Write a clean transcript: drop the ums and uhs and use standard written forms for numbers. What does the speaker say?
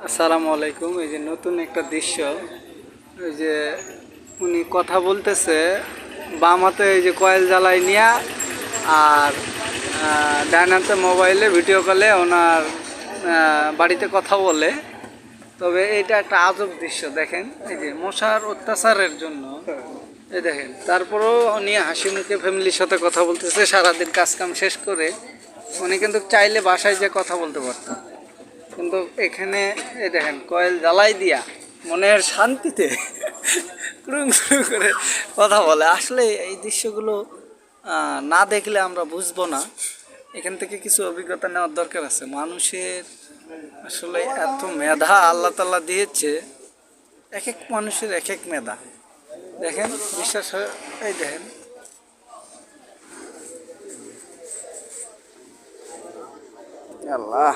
আসসালামু আলাইকুম। এই যে নতুন একটা দৃশ্য, এই যে উনি কথা বলতেছে, বাম হাতে এই যে কয়েল জ্বালাই নিয়া, আর ডান হাতে মোবাইলে ভিডিও কলে ওনার বাড়িতে কথা বলে। তবে এটা একটা আজব দৃশ্য দেখেন, এই যে মশার অত্যাচারের জন্য এই দেখেন, তারপরেও উনি হাসি মুখে ফ্যামিলির সাথে কথা বলতেছে। সারাদিন কাজকাম শেষ করে উনি কিন্তু চাইলে বাসায় যে কথা বলতে পারতেন, কিন্তু এখানে এই দেখেন কয়েল জ্বালাই দিয়া মনের শান্তিতে কুড়ুং কুড়ুং করে কথা বলে। আসলে এই দৃশ্যগুলো না দেখলে আমরা বুঝবো না। এখান থেকে কিছু অভিজ্ঞতা নেওয়ার দরকার আছে। মানুষের আসলে এত মেধা আল্লাহ তাআলা দিয়েছে, এক এক মানুষের এক এক মেধা। দেখেন, বিশ্বাস হয়, এই দেখেন আল্লাহ।